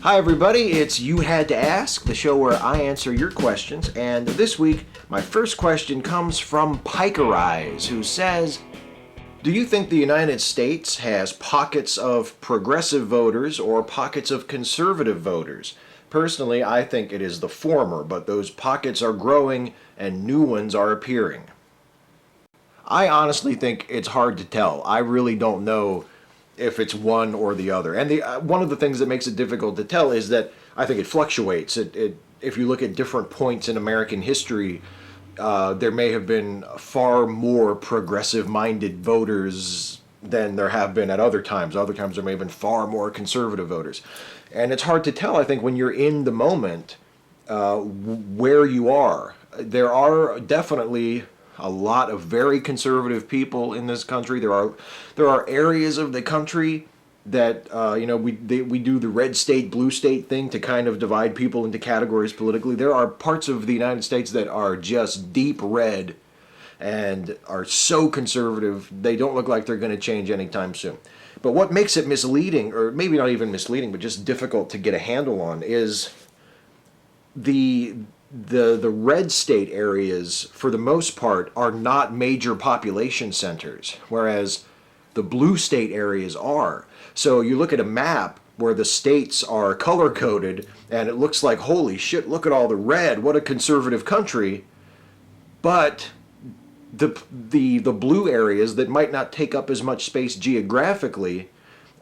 Hi everybody, it's You Had to Ask, the show where I answer your questions, and this week my first question comes from Piker Eyes, who says, do you think the United States has pockets of progressive voters or pockets of conservative voters? Personally, I think it is the former, but those pockets are growing and new ones are appearing. I honestly think it's hard to tell. I really don't know if it's one or the other. And one of the things that makes it difficult to tell is that I think it fluctuates. If you look at different points in American history, there may have been far more progressive-minded voters than there have been at other times. Other times there may have been far more conservative voters. And it's hard to tell, I think, when you're in the moment, where you are. There are definitely a lot of very conservative people in this country. There are areas of the country that we do the red state, blue state thing to kind of divide people into categories politically. There are parts of the United States that are just deep red and are so conservative they don't look like they're going to change anytime soon. But what makes it misleading, or maybe not even misleading, but just difficult to get a handle on, is the red state areas, for the most part, are not major population centers, whereas the blue state areas are. So you look at a map where the states are color-coded, and it looks like, holy shit, look at all the red, what a conservative country. But the blue areas that might not take up as much space geographically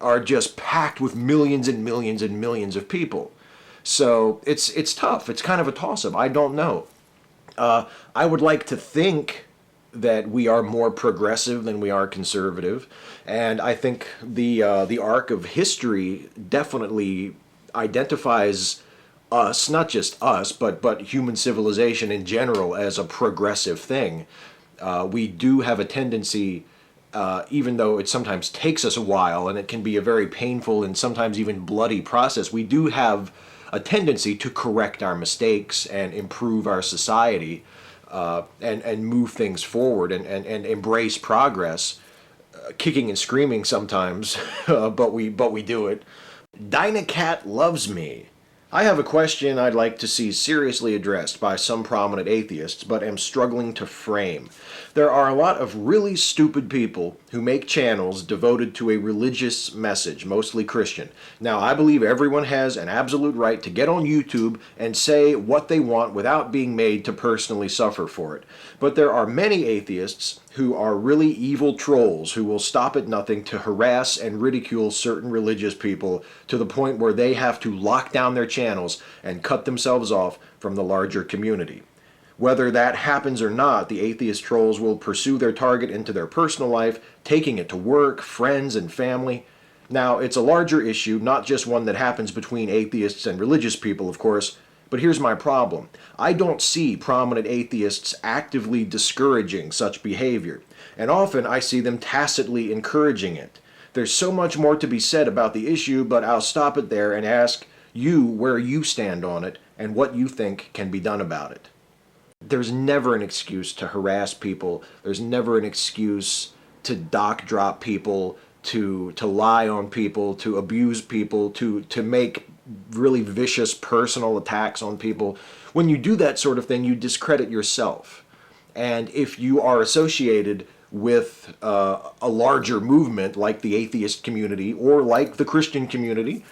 are just packed with millions and millions and millions of people. So it's tough. It's kind of a toss-up. I don't know. I would like to think that we are more progressive than we are conservative, and I think the arc of history definitely identifies us, not just us, but human civilization in general, as a progressive thing. We do have a tendency, even though it sometimes takes us a while and it can be a very painful and sometimes even bloody process, we do have a tendency to correct our mistakes and improve our society, and move things forward and embrace progress, kicking and screaming sometimes, but we do it. Dynacat loves me. I have a question I'd like to see seriously addressed by some prominent atheists, but am struggling to frame. There are a lot of really stupid people who make channels devoted to a religious message, mostly Christian. Now, I believe everyone has an absolute right to get on YouTube and say what they want without being made to personally suffer for it. But there are many atheists who are really evil trolls who will stop at nothing to harass and ridicule certain religious people to the point where they have to lock down their channels and cut themselves off from the larger community. Whether that happens or not, the atheist trolls will pursue their target into their personal life, taking it to work, friends, and family. Now, it's a larger issue, not just one that happens between atheists and religious people, of course, but here's my problem. I don't see prominent atheists actively discouraging such behavior, and often I see them tacitly encouraging it. There's so much more to be said about the issue, but I'll stop it there and ask you where you stand on it and what you think can be done about it. There's never an excuse to harass people. There's never an excuse to dock drop people, to lie on people, to abuse people, to make really vicious personal attacks on people. When you do that sort of thing, you discredit yourself. And if you are associated with a larger movement like the atheist community or like the Christian community,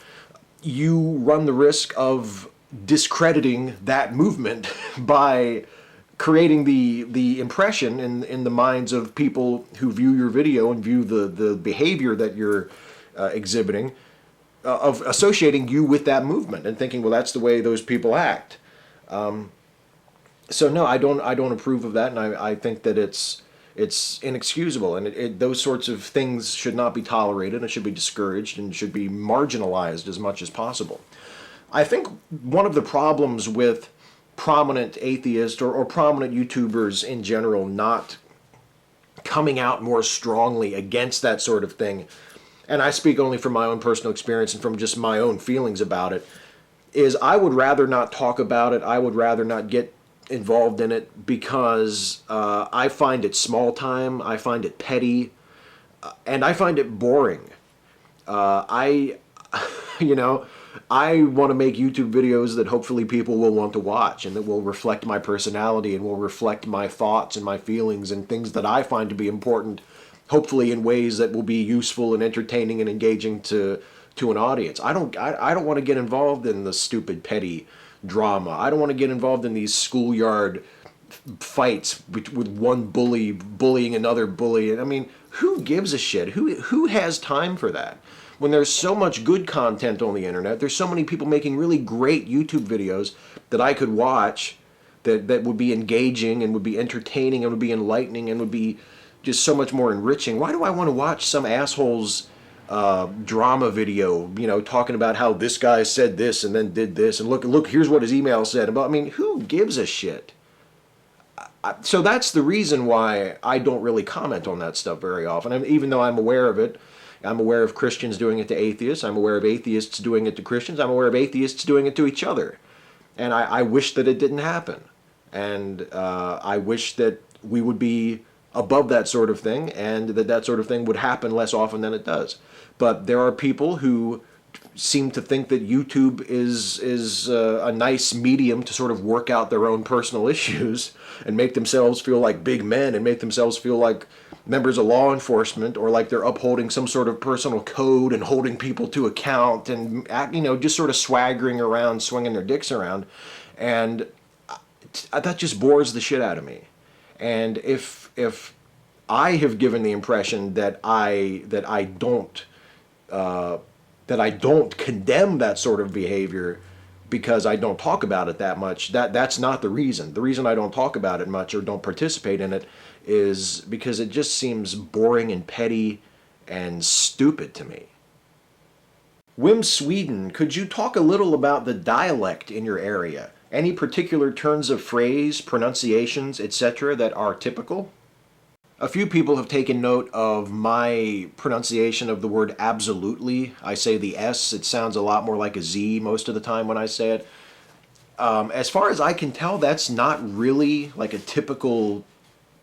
you run the risk of discrediting that movement by creating the impression in the minds of people who view your video and view the behavior that you're exhibiting, of associating you with that movement and thinking, well, that's the way those people act. So no, I don't approve of that, and I think that it's inexcusable, and those sorts of things should not be tolerated and should be discouraged and should be marginalized as much as possible. I think one of the problems with prominent atheists or prominent YouTubers in general not coming out more strongly against that sort of thing, and I speak only from my own personal experience and from just my own feelings about it, is I would rather not talk about it. I would rather not get involved in it because I find it small time, I find it petty, and I find it boring. You know, I want to make YouTube videos that hopefully people will want to watch and that will reflect my personality and will reflect my thoughts and my feelings and things that I find to be important, hopefully in ways that will be useful and entertaining and engaging to an audience. I don't want to get involved in the stupid petty drama. I don't want to get involved in these schoolyard fights with one bully bullying another bully. I mean, who gives a shit? Who has time for that? When there's so much good content on the internet, there's so many people making really great YouTube videos that I could watch that would be engaging and would be entertaining and would be enlightening and would be just so much more enriching. Why do I want to watch some asshole's drama video, talking about how this guy said this and then did this and look, here's what his email said about? I mean, who gives a shit? So that's the reason why I don't really comment on that stuff very often. Even though I'm aware of it, I'm aware of Christians doing it to atheists. I'm aware of atheists doing it to Christians. I'm aware of atheists doing it to each other. And I wish that it didn't happen. And I wish that we would be above that sort of thing and that sort of thing would happen less often than it does. But there are people who seem to think that YouTube is a nice medium to sort of work out their own personal issues and make themselves feel like big men and make themselves feel like members of law enforcement or like they're upholding some sort of personal code and holding people to account and just sort of swaggering around, swinging their dicks around. And that just bores the shit out of me. And if I have given the impression that I don't condemn that sort of behavior because I don't talk about it that much, that's not the reason. The reason I don't talk about it much or don't participate in it is because it just seems boring and petty and stupid to me. Wim Sweden, could you talk a little about the dialect in your area? Any particular turns of phrase, pronunciations, etc. that are typical? A few people have taken note of my pronunciation of the word absolutely. I say the S, it sounds a lot more like a Z most of the time when I say it. As far as I can tell, that's not really like a typical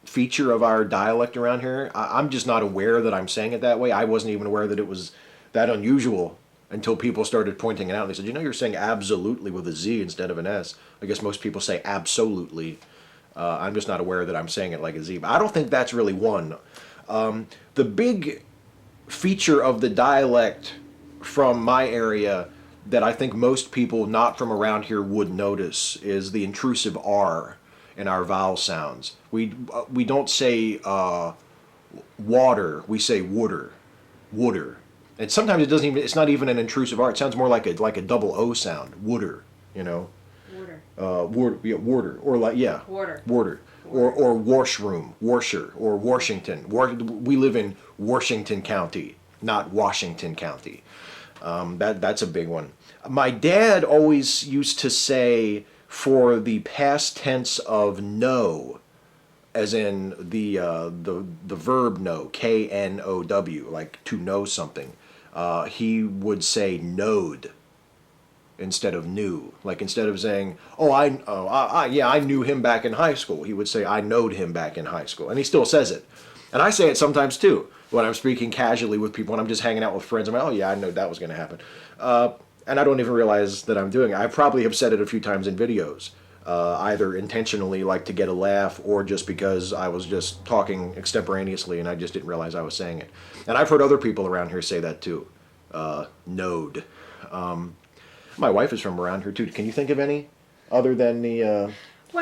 feature of our dialect around here. I'm just not aware that I'm saying it that way. I wasn't even aware that it was that unusual until people started pointing it out. And they said, you're saying absolutely with a Z instead of an S. I guess most people say absolutely. I'm just not aware that I'm saying it like a Z. But I don't think that's really one. The big feature of the dialect from my area that I think most people not from around here would notice is the intrusive R in our vowel sounds. We don't say water, we say wooder, wooder. And sometimes it's not even an intrusive R. It sounds more like a double O sound, wooder, Warder, or Warder, or washroom, washer, or Washington. We live in Washington County, not Washington County. That's a big one. My dad always used to say for the past tense of know, as in the verb know, K-N-O-W, like to know something. He would say knowed instead of knew. Like instead of saying, I knew him back in high school, he would say, I knowed him back in high school. And he still says it. And I say it sometimes too, when I'm speaking casually with people, when I'm just hanging out with friends. I'm like, oh yeah, I know that was going to happen. And I don't even realize that I'm doing it. I probably have said it a few times in videos, either intentionally, like to get a laugh, or just because I was just talking extemporaneously and I just didn't realize I was saying it. And I've heard other people around here say that too. Knowed. My wife is from around here too. Can you think of any other than the?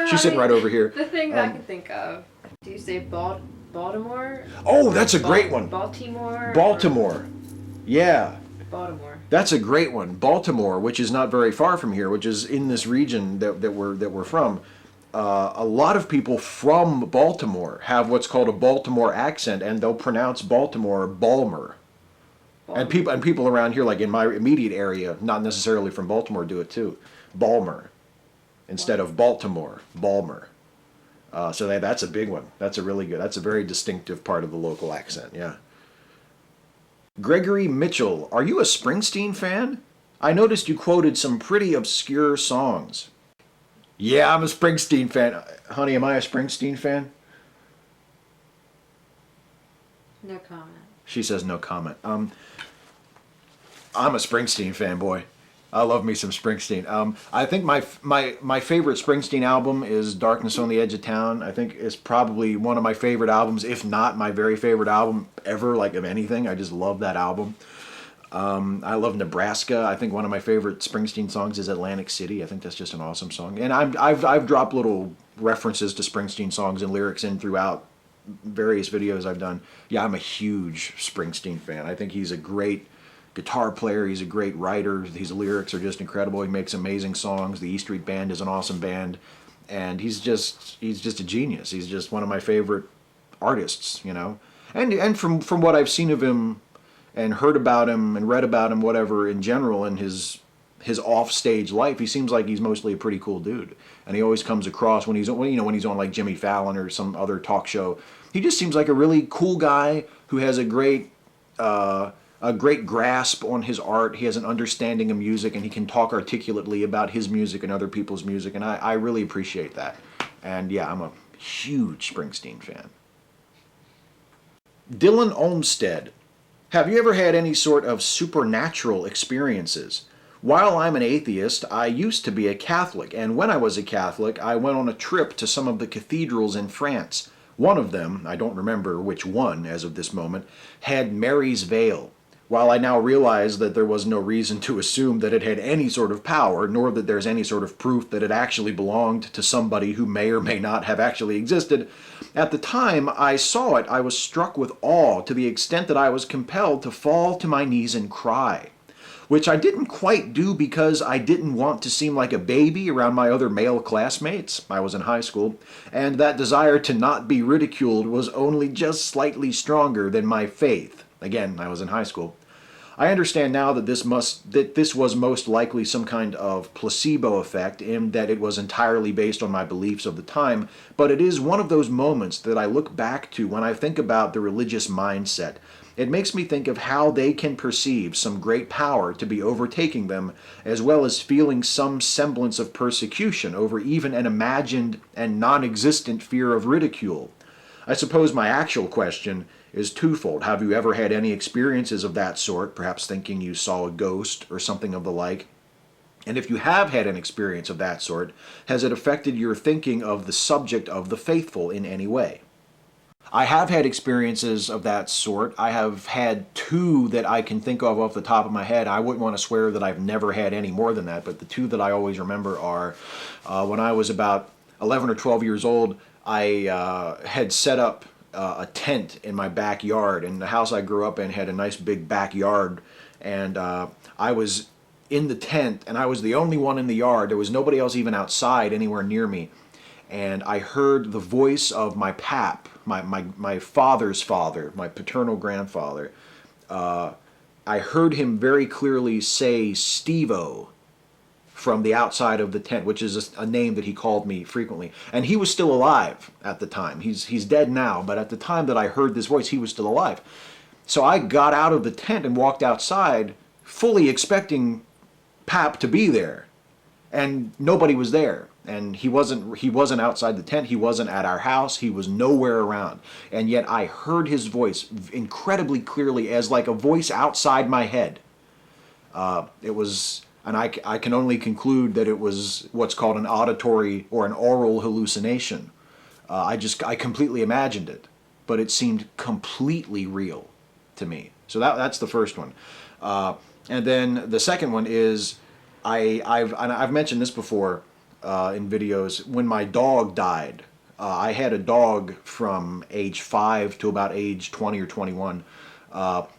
She's sitting right over here. The thing that I can think of. Do you say Baltimore? Oh, that's a great one. Baltimore. Baltimore. Yeah. Baltimore. That's a great one. Baltimore, which is not very far from here, which is in this region that we're from. A lot of people from Baltimore have what's called a Baltimore accent, and they'll pronounce Baltimore Balmer. And people around here, like in my immediate area, not necessarily from Baltimore, do it too. Balmer instead of Baltimore. Balmer. So that's a big one. That's a really good. That's a very distinctive part of the local accent. Yeah. Gregory Mitchell, are you a Springsteen fan? I noticed you quoted some pretty obscure songs. Yeah, I'm a Springsteen fan. Honey, am I a Springsteen fan? No comment. She says no comment. I'm a Springsteen fan, boy. I love me some Springsteen. I think my favorite Springsteen album is "Darkness on the Edge of Town." I think it's probably one of my favorite albums, if not my very favorite album ever, like of anything. I just love that album. I love Nebraska. I think one of my favorite Springsteen songs is Atlantic City. I think that's just an awesome song. And I've dropped little references to Springsteen songs and lyrics in throughout various videos I've done. Yeah, I'm a huge Springsteen fan. I think he's a great guitar player. He's a great writer. His lyrics are just incredible. He makes amazing songs. The E Street Band is an awesome band, and he's just a genius. He's just one of my favorite artists, you know. And from what I've seen of him and heard about him and read about him, whatever, in general, in his off-stage life, he seems like he's mostly a pretty cool dude. And he always comes across when he's on like Jimmy Fallon or some other talk show. He just seems like a really cool guy who has a great grasp on his art. He has an understanding of music, and he can talk articulately about his music and other people's music, and I really appreciate that. And yeah, I'm a huge Springsteen fan. Dylan Olmstead. Have you ever had any sort of supernatural experiences? While I'm an atheist, I used to be a Catholic, and when I was a Catholic, I went on a trip to some of the cathedrals in France. One of them, I don't remember which one as of this moment, had Mary's veil. While I now realize that there was no reason to assume that it had any sort of power, nor that there's any sort of proof that it actually belonged to somebody who may or may not have actually existed, at the time I saw it, I was struck with awe to the extent that I was compelled to fall to my knees and cry. Which I didn't quite do because I didn't want to seem like a baby around my other male classmates. I was in high school, and that desire to not be ridiculed was only just slightly stronger than my faith. Again, I was in high school. I understand now that this was most likely some kind of placebo effect, in that it was entirely based on my beliefs of the time, but it is one of those moments that I look back to when I think about the religious mindset. It makes me think of how they can perceive some great power to be overtaking them, as well as feeling some semblance of persecution over even an imagined and non-existent fear of ridicule. I suppose my actual question is twofold. Have you ever had any experiences of that sort, perhaps thinking you saw a ghost or something of the like? And if you have had an experience of that sort, has it affected your thinking of the subject of the faithful in any way? I have had experiences of that sort. I have had two that I can think of off the top of my head. I wouldn't want to swear that I've never had any more than that, but the two that I always remember are when I was about 11 or 12 years old, I had set up a tent in my backyard, and the house I grew up in had a nice big backyard, and I was in the tent, and I was the only one in the yard. There was nobody else even outside anywhere near me, and I heard the voice of my pap, my father's father, my paternal grandfather. I heard him very clearly say Steve-O from the outside of the tent, which is a name that he called me frequently. And he was still alive at the time. He's dead now, but at the time that I heard this voice, he was still alive. So I got out of the tent and walked outside, fully expecting Pap to be there, and nobody was there. And he wasn't outside the tent. He wasn't at our house. He was nowhere around. And yet I heard his voice incredibly clearly, as like a voice outside my head. It was, and I can only conclude that it was what's called an auditory or an oral hallucination. I completely imagined it, but it seemed completely real to me. So that's the first one. And then the second one is, I've mentioned this before in videos. When my dog died, I had a dog from age 5 to about age 20 or 21,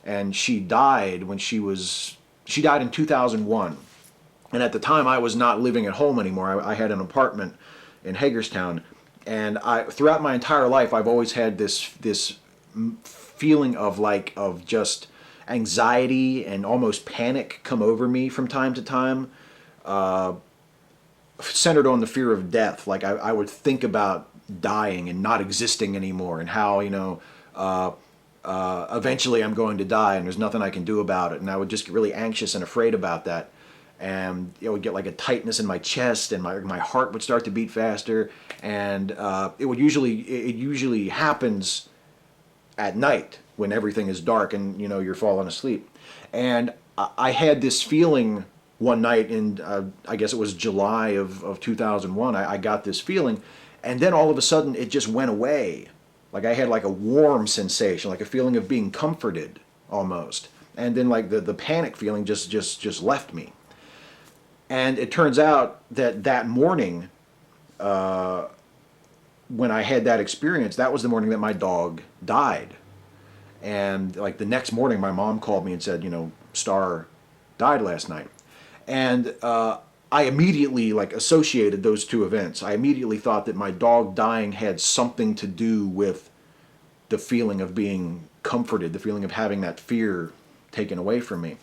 and she died she died in 2001. And at the time, I was not living at home anymore. I had an apartment in Hagerstown, and throughout my entire life, I've always had this feeling of just anxiety and almost panic come over me from time to time, centered on the fear of death. Like I would think about dying and not existing anymore, and how eventually I'm going to die and there's nothing I can do about it. And I would just get really anxious and afraid about that. And it would get like a tightness in my chest, and my heart would start to beat faster. And it usually happens at night when everything is dark and you're falling asleep. And I had this feeling one night in, I guess it was July of 2001, I got this feeling, and then all of a sudden it just went away. Like I had like a warm sensation, like a feeling of being comforted almost. And then like the panic feeling just left me. And it turns out that that morning, when I had that experience, that was the morning that my dog died. And like the next morning, my mom called me and said, Star died last night. And I immediately like associated those two events. I immediately thought that my dog dying had something to do with the feeling of being comforted, the feeling of having that fear taken away from me.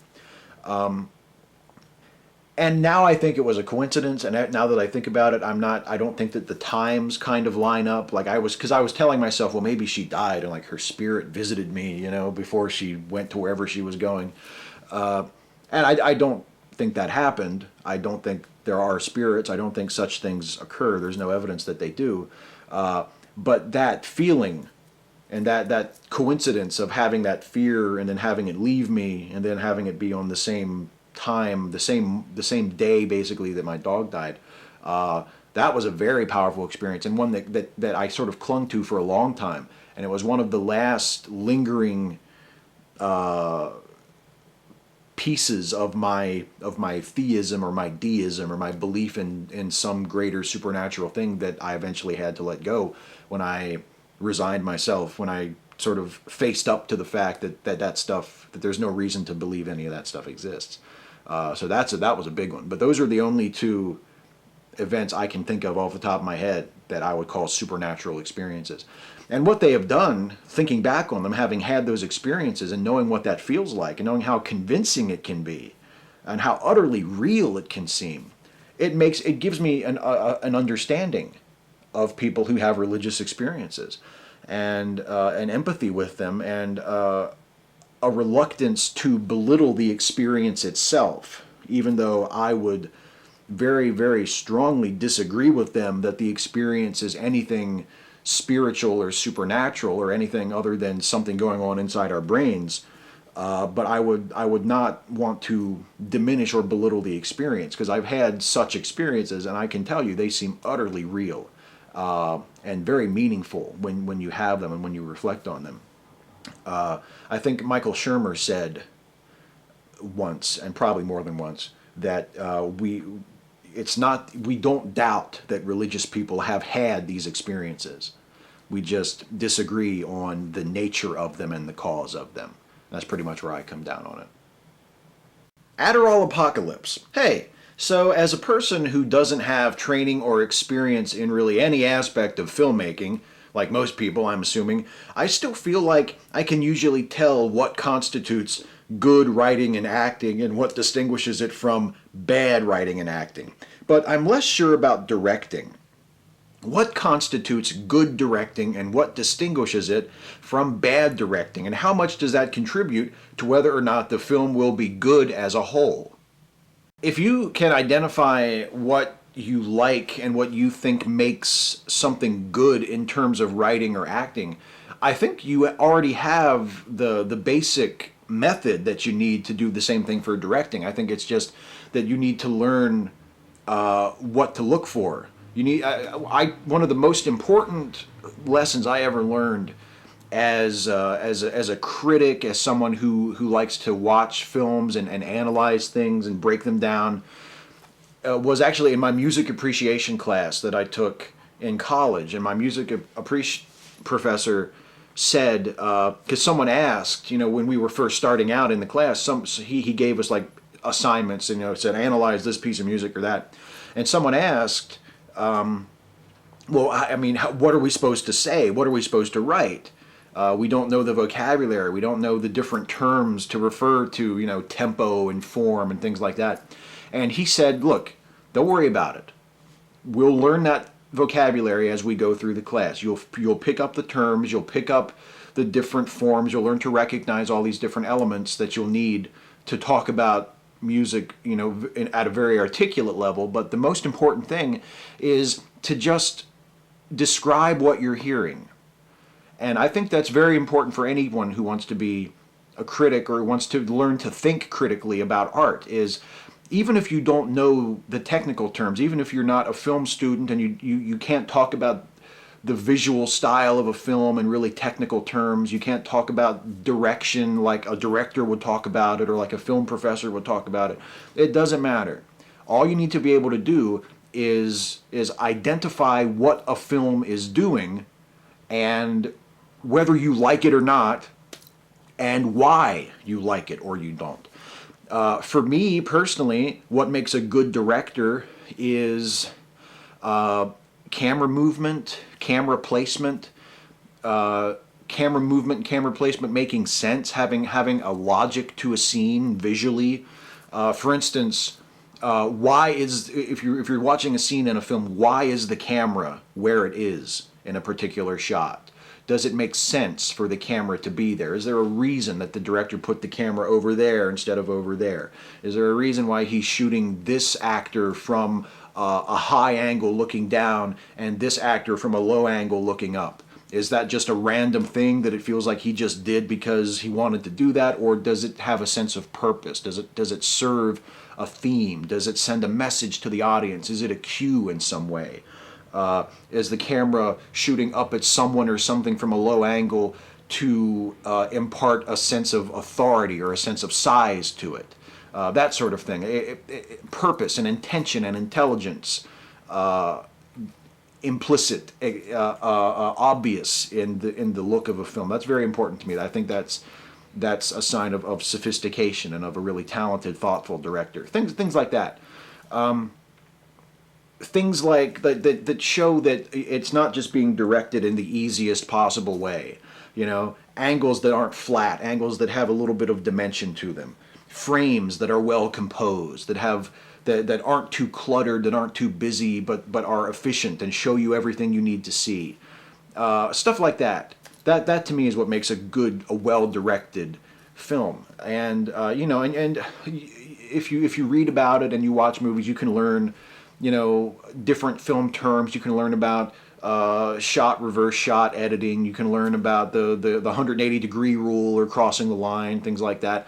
And now I think it was a coincidence. And now that I think about it, I don't think that the times kind of line up. Like because I was telling myself, well, maybe she died and like her spirit visited me, before she went to wherever she was going. And I don't think that happened. I don't think there are spirits. I don't think such things occur. There's no evidence that they do. But that feeling and that coincidence of having that fear and then having it leave me and then having it be on the same time, the same day basically that my dog died, that was a very powerful experience, and one that I sort of clung to for a long time. And it was one of the last lingering pieces of my theism or my deism or my belief in some greater supernatural thing that I eventually had to let go when I resigned myself, when I sort of faced up to the fact that stuff, that there's no reason to believe any of that stuff exists. So that was a big one. But those are the only two events I can think of off the top of my head that I would call supernatural experiences. And what they have done, thinking back on them, having had those experiences and knowing what that feels like and knowing how convincing it can be and how utterly real it can seem, it gives me an understanding of people who have religious experiences and an empathy with them and a reluctance to belittle the experience itself, even though I would very, very strongly disagree with them that the experience is anything spiritual or supernatural or anything other than something going on inside our brains. But I would not want to diminish or belittle the experience, because I've had such experiences and I can tell you they seem utterly real and very meaningful when you have them and when you reflect on them. I think Michael Shermer said once, and probably more than once, that we don't doubt that religious people have had these experiences. We just disagree on the nature of them and the cause of them. That's pretty much where I come down on it. Adderall Apocalypse. Hey, so as a person who doesn't have training or experience in really any aspect of filmmaking, like most people, I'm assuming, I still feel like I can usually tell what constitutes good writing and acting and what distinguishes it from bad writing and acting. But I'm less sure about directing. What constitutes good directing and what distinguishes it from bad directing, and how much does that contribute to whether or not the film will be good as a whole? If you can identify what you like and what you think makes something good in terms of writing or acting, I think you already have the basic method that you need to do the same thing for directing. I think it's just that you need to learn what to look for. You need one of the most important lessons I ever learned as a critic, as someone who likes to watch films and analyze things and break them down, was actually in my music appreciation class that I took in college. And my music professor said, because someone asked, when we were first starting out in the class, he gave us like assignments, and said analyze this piece of music or that, and someone asked, what are we supposed to say? What are we supposed to write? We don't know the vocabulary. We don't know the different terms to refer to, tempo and form and things like that. And he said, look, don't worry about it. We'll learn that vocabulary as we go through the class. You'll pick up the terms. You'll pick up the different forms. You'll learn to recognize all these different elements that you'll need to talk about music, at a very articulate level. But the most important thing is to just describe what you're hearing. And I think that's very important for anyone who wants to be a critic or wants to learn to think critically about art, is even if you don't know the technical terms, even if you're not a film student and you can't talk about the visual style of a film in really technical terms, you can't talk about direction like a director would talk about it or like a film professor would talk about it, it doesn't matter. All you need to be able to do is identify what a film is doing and whether you like it or not and why you like it or you don't. For me personally, what makes a good director is camera movement, camera placement, camera movement, camera placement making sense, having a logic to a scene visually. For instance, why is if you're watching a scene in a film, why is the camera where it is in a particular shot? Does it make sense for the camera to be there? Is there a reason that the director put the camera over there instead of over there? Is there a reason why he's shooting this actor from a high angle looking down and this actor from a low angle looking up? Is that just a random thing that it feels like he just did because he wanted to do that, or does it have a sense of purpose? Does it serve a theme? Does it send a message to the audience? Is it a cue in some way? Is the camera shooting up at someone or something from a low angle to impart a sense of authority or a sense of size to it? That sort of thing. Purpose and intention and intelligence, implicit, obvious in the look of a film. That's very important to me. I think that's a sign of sophistication and of a really talented, thoughtful director. Things like that. Things like that show that it's not just being directed in the easiest possible way. You know, angles that aren't flat, angles that have a little bit of dimension to them, frames that are well composed, that aren't too cluttered, that aren't too busy, but are efficient and show you everything you need to see. Stuff like that. That to me is what makes a well-directed film. And and if you read about it and you watch movies, you can learn, different film terms. You can learn about shot, reverse shot editing. You can learn about the 180 degree rule or crossing the line, things like that.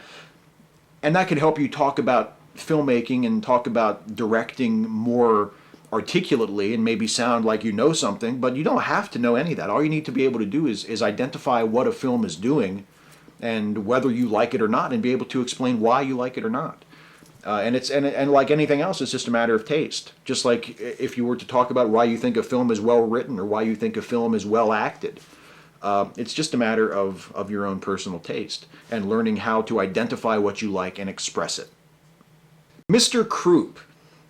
And that can help you talk about filmmaking and talk about directing more articulately and maybe sound like you know something, but you don't have to know any of that. All you need to be able to do is identify what a film is doing and whether you like it or not, and be able to explain why you like it or not. And like anything else, it's just a matter of taste. Just like if you were to talk about why you think a film is well written or why you think a film is well acted, it's just a matter of your own personal taste and learning how to identify what you like and express it. Mr. Croup.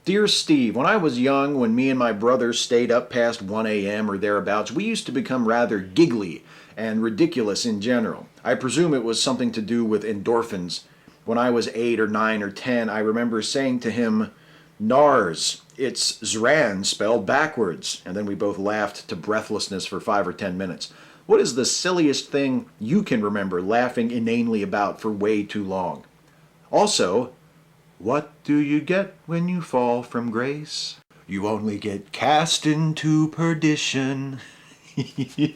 Dear Steve, when I was young, when me and my brothers stayed up past 1 a.m. or thereabouts, we used to become rather giggly and ridiculous in general. I presume it was something to do with endorphins. When I was 8 or 9 or 10, I remember saying to him, "Nars, it's Zran spelled backwards." And then we both laughed to breathlessness for 5 or 10 minutes. What is the silliest thing you can remember laughing inanely about for way too long? Also, what do you get when you fall from grace? You only get cast into perdition. The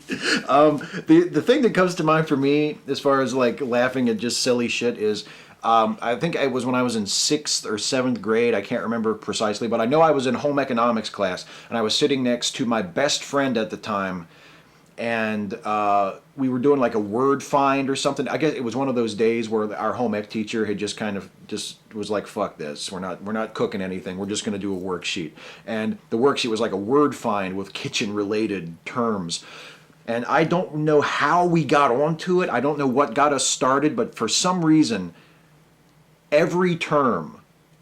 thing that comes to mind for me as far as like laughing at just silly shit is I think it was when I was in 6th or 7th grade. I can't remember precisely, but I know I was in home economics class and I was sitting next to my best friend at the time, and we were doing like a word find or something. I guess it was one of those days where our home ec teacher had just was like, "Fuck this, we're not cooking anything, we're just going to do a worksheet." And the worksheet was like a word find with kitchen related terms. And I don't know how we got onto it. I don't know what got us started, but for some reason, every term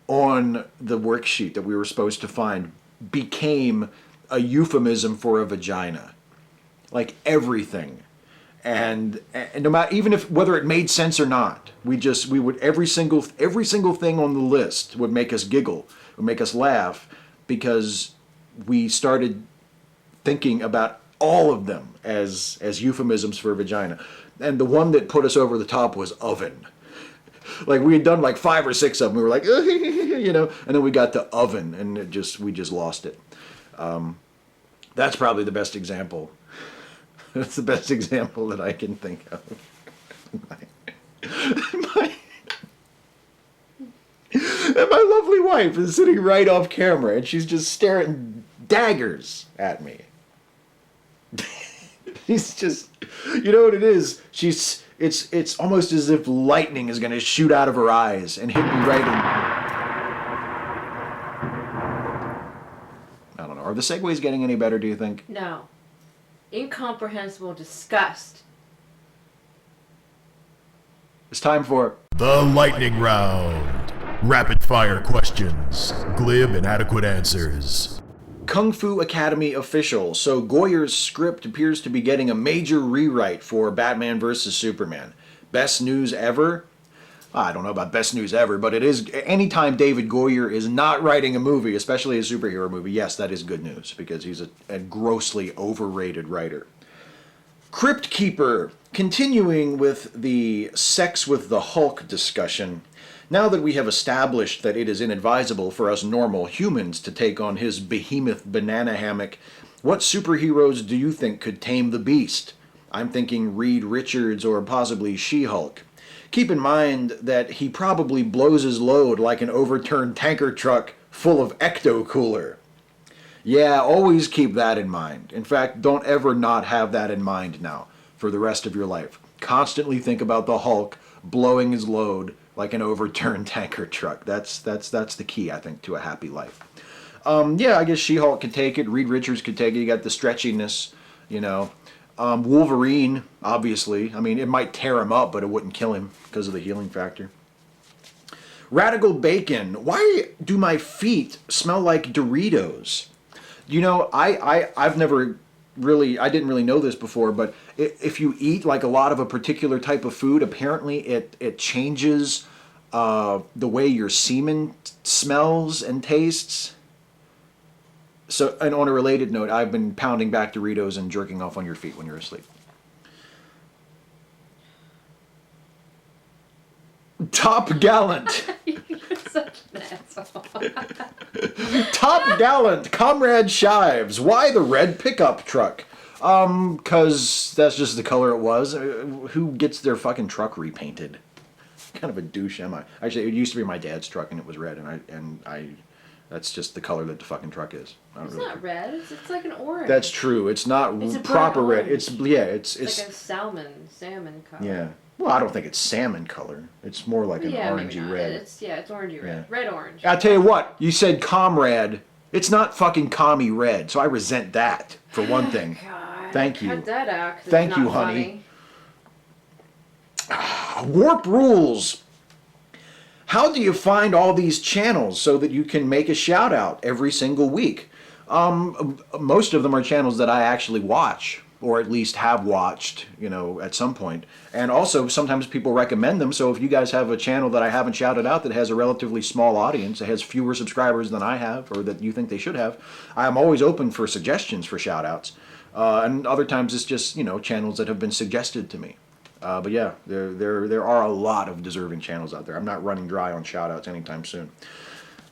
on the worksheet that we were supposed to find became a euphemism for a vagina. Like everything. And no matter, even if whether it made sense or not, we would every single thing on the list would make us giggle, would make us laugh, because we started thinking about all of them as euphemisms for vagina. And the one that put us over the top was oven. Like we had done like 5 or 6 of them. We were like, and then we got to oven, and we just lost it. That's probably the best example. That's the best example that I can think of. And my lovely wife is sitting right off camera, and she's just staring daggers at me. She's just, you know what it is? It's almost as if lightning is going to shoot out of her eyes and hit me right in. I don't know. Are the segues getting any better, do you think? No. Incomprehensible disgust. It's time for The lightning round. Rapid fire questions. Glib and adequate answers. Kung Fu Academy official. So Goyer's script appears to be getting a major rewrite for Batman vs. Superman. Best news ever? I don't know about best news ever, but it is. Anytime David Goyer is not writing a movie, especially a superhero movie, yes, that is good news because he's a grossly overrated writer. Crypt Keeper. Continuing with the sex with the Hulk discussion. Now that we have established that it is inadvisable for us normal humans to take on his behemoth banana hammock, what superheroes do you think could tame the beast? I'm thinking Reed Richards or possibly She-Hulk. Keep in mind that he probably blows his load like an overturned tanker truck full of ecto-cooler. Yeah, always keep that in mind. In fact, don't ever not have that in mind now for the rest of your life. Constantly think about the Hulk blowing his load like an overturned tanker truck. That's the key, I think, to a happy life. Yeah, I guess She-Hulk could take it. Reed Richards could take it. You got the stretchiness, you know. Wolverine, obviously. I mean, it might tear him up, but it wouldn't kill him because of the healing factor. Radical Bacon. Why do my feet smell like Doritos? You know, I've never really, I didn't really know this before, but if you eat like a lot of a particular type of food, apparently it changes the way your semen smells and tastes. So, and on a related note, I've been pounding back Doritos and jerking off on your feet when you're asleep. Top Gallant. You're such an asshole. Top Gallant, Comrade Shives. Why the red pickup truck? 'Cause that's just the color it was. Who gets their fucking truck repainted? Kind of a douche am I? Actually, it used to be my dad's truck and it was red, and I that's just the color that the fucking truck is. It's not red. It's like an orange. That's true. It's not It's a proper bright red. orange. It's like a salmon color. yeah. Well, I don't think it's salmon color. It's more like an orangey red. It's orangey red. Yeah. Red orange. I'll tell you what. You said comrade. It's not fucking commie red, so I resent that for one thing. God, Thank you. Cut that out. 'Cause Thank it's you, not honey. funny. Warp rules. How do you find all these channels so that you can make a shout out every single week? Most of them are channels that I actually watch, or at least have watched, you know, at some point. And also, sometimes people recommend them, so if you guys have a channel that I haven't shouted out that has a relatively small audience, that has fewer subscribers than I have, or that you think they should have, I'm always open for suggestions for shout outs. And other times it's just, you know, channels that have been suggested to me. But yeah, there are a lot of deserving channels out there. I'm not running dry on shout outs anytime soon.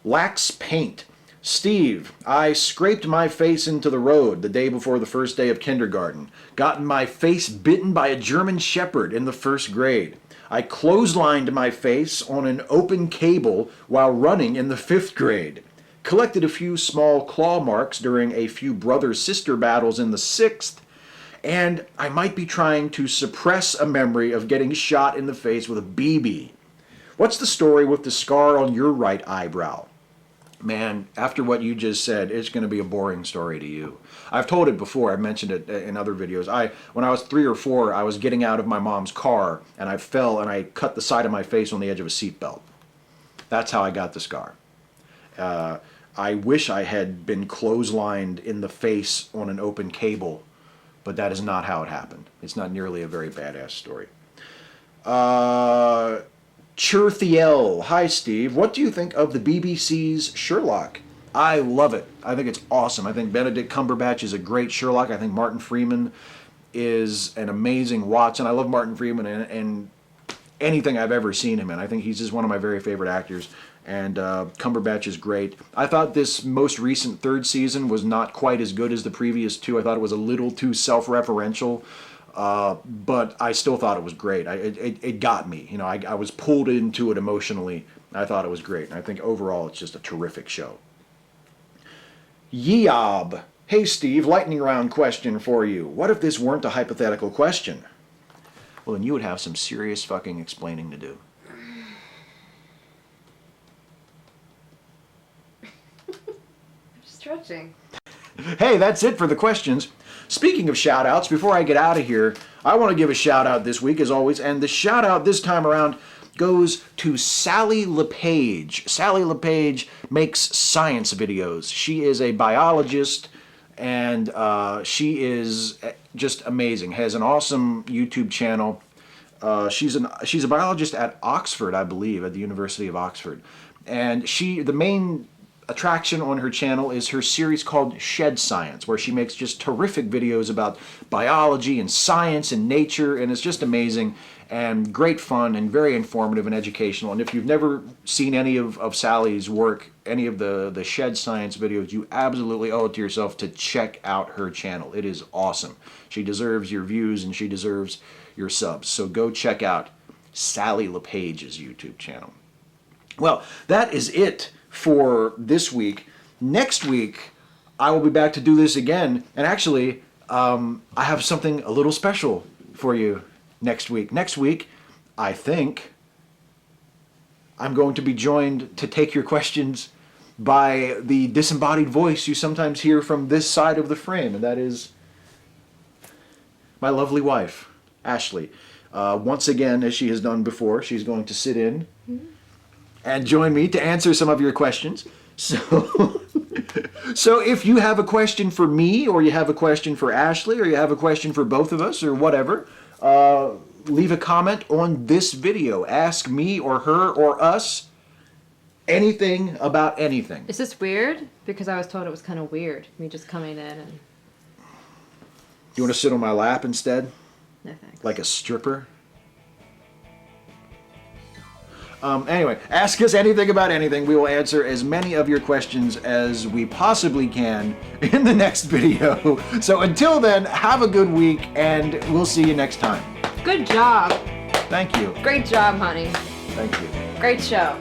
Lax Paint. Steve, I scraped my face into the road the day before the first day of kindergarten. Gotten my face bitten by a German Shepherd in the first grade. I clotheslined my face on an open cable while running in the 5th grade. Collected a few small claw marks during a few brother-sister battles in the 6th. And I might be trying to suppress a memory of getting shot in the face with a BB. What's the story with the scar on your right eyebrow? Man, after what you just said, it's going to be a boring story to you. I've told it before. I've mentioned it in other videos. When I was 3 or 4, I was getting out of my mom's car, and I fell, and I cut the side of my face on the edge of a seatbelt. That's how I got the scar. I wish I had been clotheslined in the face on an open cable, but that is not how it happened. It's not nearly a very badass story. Churthiel. Hi, Steve. What do you think of the BBC's Sherlock? I love it. I think it's awesome. I think Benedict Cumberbatch is a great Sherlock. I think Martin Freeman is an amazing Watson. I love Martin Freeman and anything I've ever seen him in. I think he's just one of my very favorite actors. And Cumberbatch is great. I thought this most recent 3rd season was not quite as good as the previous 2. I thought it was a little too self-referential. But I still thought it was great. It got me. You know, I was pulled into it emotionally. I thought it was great. And I think overall it's just a terrific show. Yeob. Hey Steve, lightning round question for you. What if this weren't a hypothetical question? Well, then you would have some serious fucking explaining to do. Stretching. Hey, that's it for the questions. Speaking of shout-outs, before I get out of here, I want to give a shout-out this week, as always, and the shout-out this time around goes to Sally LePage. Sally LePage makes science videos. She is a biologist, and she is just amazing. Has an awesome YouTube channel. She's a biologist at Oxford, I believe, at the University of Oxford. And the main attraction on her channel is her series called Shed Science, where she makes just terrific videos about biology and science and nature, and it's just amazing and great fun and very informative and educational. And if you've never seen any of Sally's work, any of the Shed Science videos, you absolutely owe it to yourself to check out her channel. It is awesome. She deserves your views and she deserves your subs. So go check out Sally LePage's YouTube channel. Well, that is it for this week. Next week, I will be back to do this again. And actually, I have something a little special for you next week. Next week, I think I'm going to be joined to take your questions by the disembodied voice you sometimes hear from this side of the frame, and that is my lovely wife, Ashley. Once again, as she has done before, she's going to sit in and join me to answer some of your questions. So, so if you have a question for me, or you have a question for Ashley, or you have a question for both of us, or whatever, leave a comment on this video. Ask me or her or us anything about anything. Is this weird? Because I was told it was kind of weird, me just coming in and... You want to sit on my lap instead? No thanks. Like a stripper? Anyway, ask us anything about anything. We will answer as many of your questions as we possibly can in the next video. So until then, have a good week, and we'll see you next time. Good job. Thank you. Great job, honey. Thank you. Great show.